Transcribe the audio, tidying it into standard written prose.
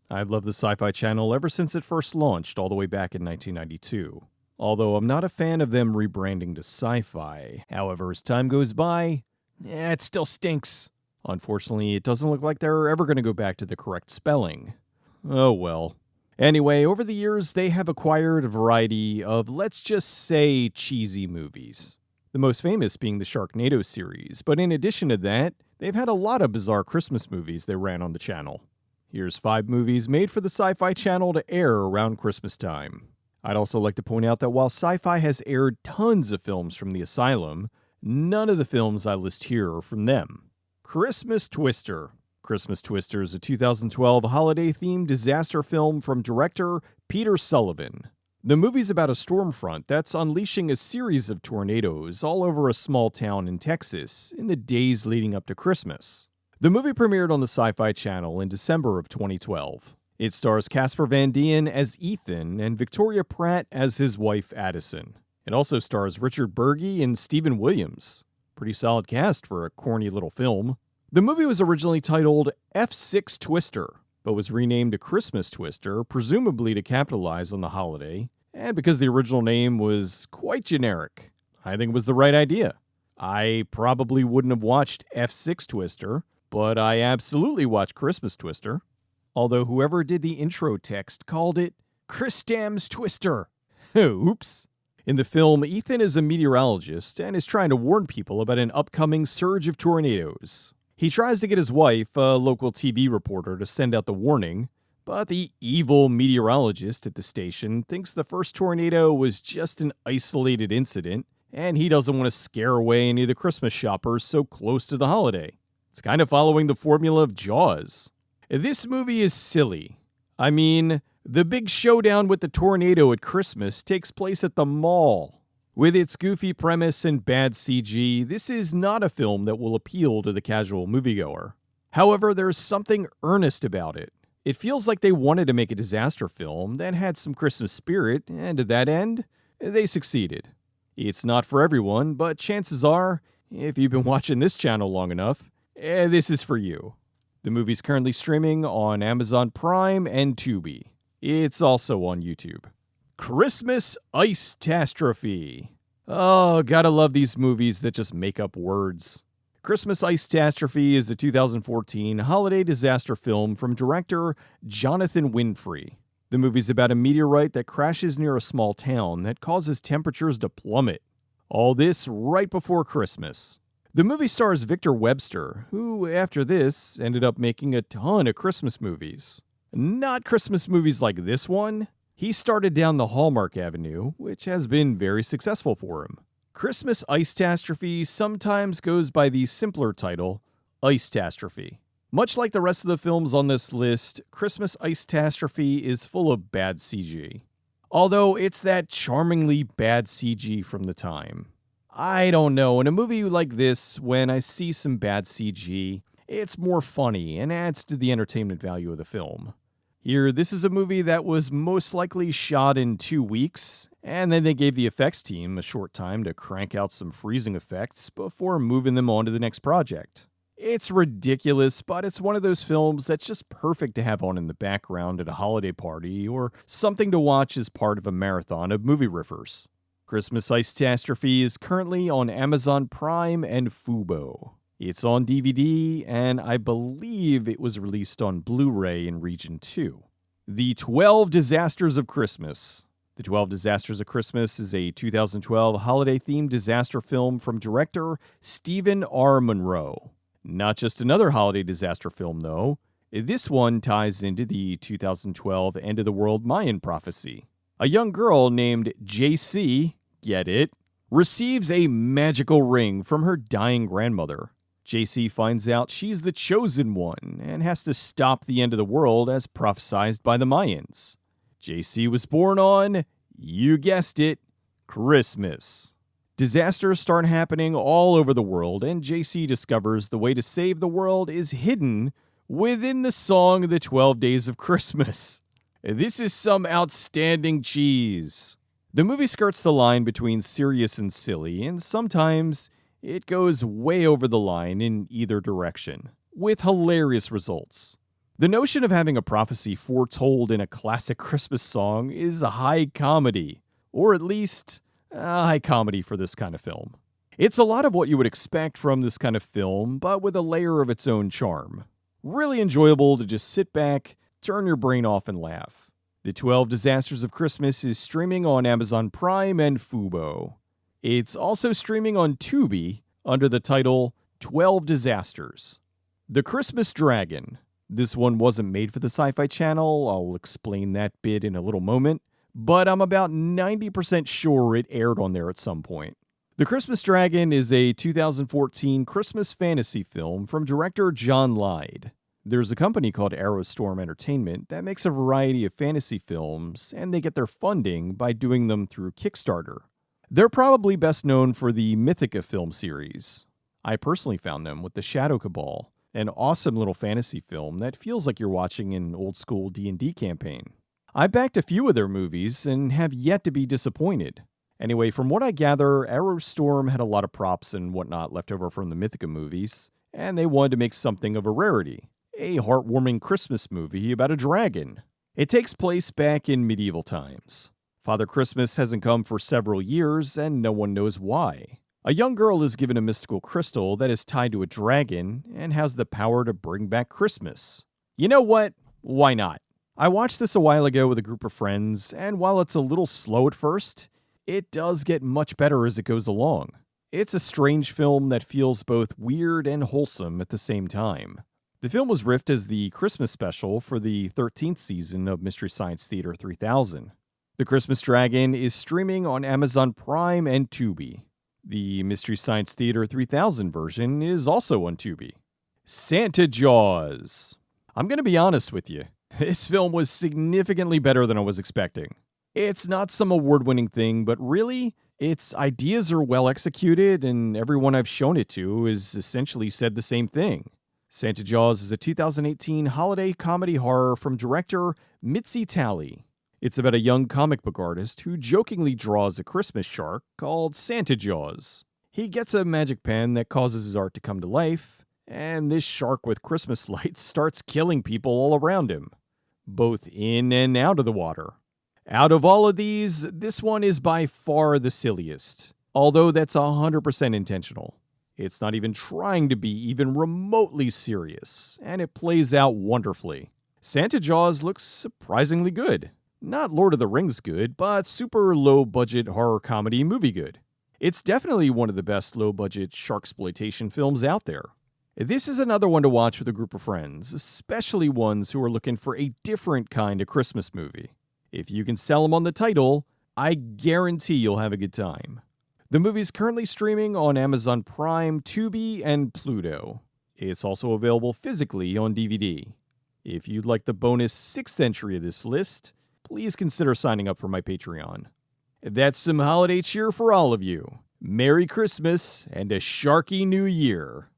I've loved the Syfy channel ever since it first launched all the way back in 1992. Although I'm not a fan of them rebranding to Syfy. However, as time goes by, it still stinks. Unfortunately, it doesn't look like they're ever going to go back to the correct spelling. Oh well. Anyway, over the years, they have acquired a variety of, let's just say, cheesy movies. The most famous being the Sharknado series, but in addition to that, they've had a lot of bizarre Christmas movies they ran on the channel. Here's 5 movies made for the Syfy channel to air around Christmas time. I'd also like to point out that while Syfy has aired tons of films from the Asylum, none of the films I list here are from them. Christmas Twister. Christmas Twister is a 2012 holiday-themed disaster film from director Peter Sullivan. The movie's about a storm front that's unleashing a series of tornadoes all over a small town in Texas in the days leading up to Christmas. The movie premiered on the Syfy channel in December of 2012. It stars Casper Van Dien as Ethan and Victoria Pratt as his wife Addison. It also stars Richard Burgi and Stephen Williams. Pretty solid cast for a corny little film. The movie was originally titled F6 Twister, but was renamed to Christmas Twister, presumably to capitalize on the holiday, and because the original name was quite generic. I think it was the right idea. I probably wouldn't have watched F6 Twister, but I absolutely watched Christmas Twister. Although whoever did the intro text called it Chris Dam's Twister. Oops. In the film, Ethan is a meteorologist and is trying to warn people about an upcoming surge of tornadoes. He tries to get his wife, a local TV reporter, to send out the warning, but the evil meteorologist at the station thinks the first tornado was just an isolated incident, and he doesn't want to scare away any of the Christmas shoppers so close to the holiday. It's kind of following the formula of Jaws. This movie is silly. I mean, the big showdown with the tornado at Christmas takes place at the mall. With its goofy premise and bad CG, this is not a film that will appeal to the casual moviegoer. However, there's something earnest about it. It feels like they wanted to make a disaster film that had some Christmas spirit, and to that end, they succeeded. It's not for everyone, but chances are, if you've been watching this channel long enough, this is for you. The movie's currently streaming on Amazon Prime and Tubi. It's also on YouTube. Christmas Icetastrophe. Oh, gotta love these movies that just make up words. Christmas Icetastrophe is a 2014 holiday disaster film from director Jonathan Winfrey. The movie's about a meteorite that crashes near a small town that causes temperatures to plummet. All this right before Christmas. The movie stars Victor Webster, who, after this, ended up making a ton of Christmas movies. Not Christmas movies like this one. He started down the Hallmark Avenue, which has been very successful for him. Christmas Icetastrophe sometimes goes by the simpler title, Icetastrophe. Much like the rest of the films on this list, Christmas Icetastrophe is full of bad CG. Although it's that charmingly bad CG from the time. I don't know, in a movie like this, when I see some bad CG, it's more funny and adds to the entertainment value of the film. Here, this is a movie that was most likely shot in 2 weeks, and then they gave the effects team a short time to crank out some freezing effects before moving them on to the next project. It's ridiculous, but it's one of those films that's just perfect to have on in the background at a holiday party or something to watch as part of a marathon of movie riffers. Christmas Icetastrophe is currently on Amazon Prime and Fubo. It's on DVD, and I believe it was released on Blu-ray in Region 2. The 12 Disasters of Christmas. The 12 Disasters of Christmas is a 2012 holiday-themed disaster film from director Stephen R. Monroe. Not just another holiday disaster film, though. This one ties into the 2012 end-of-the-world Mayan prophecy. A young girl named JC, get it, receives a magical ring from her dying grandmother. JC finds out she's the chosen one and has to stop the end of the world as prophesied by the Mayans. JC was born on, you guessed it, Christmas. Disasters start happening all over the world, and JC discovers the way to save the world is hidden within the song The 12 Days of Christmas. This is some outstanding cheese. The movie skirts the line between serious and silly, and sometimes it goes way over the line in either direction, with hilarious results. The notion of having a prophecy foretold in a classic Christmas song is a high comedy, or at least a high comedy for this kind of film. It's a lot of what you would expect from this kind of film, but with a layer of its own charm. Really enjoyable to just sit back, turn your brain off, and laugh. The 12 Disasters of Christmas is streaming on Amazon Prime and Fubo. It's also streaming on Tubi under the title 12 Disasters. The Christmas Dragon. This one wasn't made for the Syfy channel, I'll explain that bit in a little moment, but I'm about 90% sure it aired on there at some point. The Christmas Dragon is a 2014 Christmas fantasy film from director John Lyde. There's a company called Arrowstorm Entertainment that makes a variety of fantasy films, and they get their funding by doing them through Kickstarter. They're probably best known for the Mythica film series. I personally found them with the Shadow Cabal, an awesome little fantasy film that feels like you're watching an old-school D&D campaign. I backed a few of their movies and have yet to be disappointed. Anyway, from what I gather, Arrowstorm had a lot of props and whatnot left over from the Mythica movies, and they wanted to make something of a rarity. A heartwarming Christmas movie about a dragon. It takes place back in medieval times. Father Christmas hasn't come for several years, and no one knows why. A young girl is given a mystical crystal that is tied to a dragon and has the power to bring back Christmas. You know what? Why not? I watched this a while ago with a group of friends, and while it's a little slow at first, it does get much better as it goes along. It's a strange film that feels both weird and wholesome at the same time. The film was riffed as the Christmas special for the 13th season of Mystery Science Theater 3000. The Christmas Dragon is streaming on Amazon Prime and Tubi. The Mystery Science Theater 3000 version is also on Tubi. Santa Jaws. I'm going to be honest with you. This film was significantly better than I was expecting. It's not some award-winning thing, but really, its ideas are well executed, and everyone I've shown it to has essentially said the same thing. Santa Jaws is a 2018 holiday comedy horror from director Mitzi Talley. It's about a young comic book artist who jokingly draws a Christmas shark called Santa Jaws. He gets a magic pen that causes his art to come to life, and this shark with Christmas lights starts killing people all around him, both in and out of the water. Out of all of these, this one is by far the silliest, although that's 100% intentional. It's not even trying to be even remotely serious, and it plays out wonderfully. Santa Jaws looks surprisingly good. Not Lord of the Rings good, but super low-budget horror comedy movie good. It's definitely one of the best low-budget sharksploitation films out there. This is another one to watch with a group of friends, especially ones who are looking for a different kind of Christmas movie. If you can sell them on the title, I guarantee you'll have a good time. The movie's currently streaming on Amazon Prime, Tubi, and Pluto. It's also available physically on DVD. If you'd like the bonus 6th entry of this list, please consider signing up for my Patreon. That's some holiday cheer for all of you. Merry Christmas and a sharky New Year.